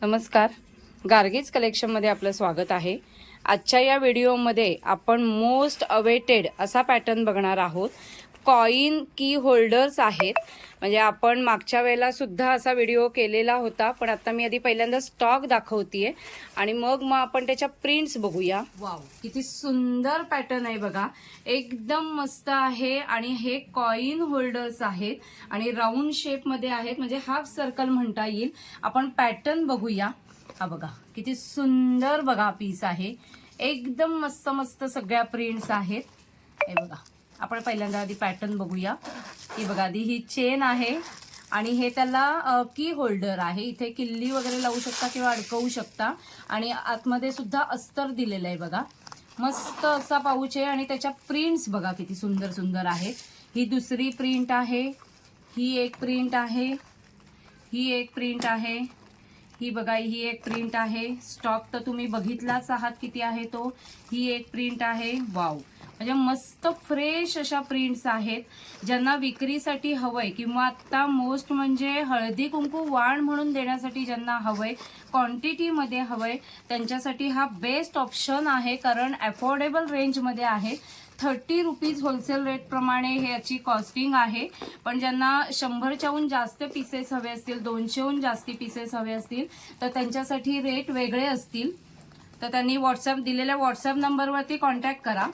नमस्कार, गार्गीज कलेक्शनमध्ये आपलं स्वागत आहे। आजच्या या व्हिडिओमध्ये आपण मोस्ट अवेटेड असा पॅटर्न बघणार आहोत। कॉइन की होल्डर्स आहेत, म्हणजे आपण मागच्या वेळेला सुद्धा असा व्हिडिओ केलेला होता, पण आता मी आधी पहिल्यांदा स्टॉक दाखवतेय आणि मग आपण त्याच्या प्रिंट्स बघूया। वाव, किती सुंदर पॅटर्न आहे बघा, एकदम मस्त आहे। आणि हे कॉइन होल्डर्स आहेत आणि राऊंड शेप मध्ये आहेत, म्हणजे हाफ सर्कल म्हणता येईल। आपण पॅटर्न बघूया। हा बघा किती सुंदर बघा पीस आहे, एकदम मस्त मस्त सगळ्या प्रिंट्स आहेत। हे बघा, आपण पहिल्यांदा आधी पॅटर्न बघूया। ही बघा, आधी ही चेन आहे आणि हे त्याला की होल्डर आहे। इथे किल्ली वगैरे लावू शकता किंवा अडकवू शकता आणि आतमध्ये सुद्धा अस्तर दिलेलं आहे बघा। मस्त असा पाऊच आहे आणि त्याच्या प्रिंट्स बघा किती सुंदर सुंदर आहेत। ही दुसरी प्रिंट आहे, ही एक प्रिंट आहे, ही एक प्रिंट आहे, ही बघा ही एक प्रिंट आहे। स्टॉक तर तुम्ही बघितलाच आहात किती आहे तो। ही एक प्रिंट आहे। वाव, म्हणजे मस्त फ्रेश अशा प्रिंट्स आहेत। ज्यांना विक्रीसाठी हवंय किंवा आता मोस्ट म्हणजे हळदी कुंकू वाण म्हणून देण्यासाठी ज्यांना हवंय, क्वांटिटी मध्ये हवंय, त्यांच्यासाठी हा बेस्ट ऑप्शन आहे, कारण अफोर्डेबल रेंज मध्ये आहे। 30 रुपीज होलसेल रेट प्रमाणे हे याची कॉस्टिंग आहे। पण ज्यांना 100च्याहून जास्त पीसेस हवे असतील, 200हून जास्ती पीसेस हवे असतील, तर त्यांच्यासाठी रेट वेगळे असतील। तर त्यांनी दिलेल्या व्हॉट्सअप नंबरवरती कॉन्टॅक्ट करा।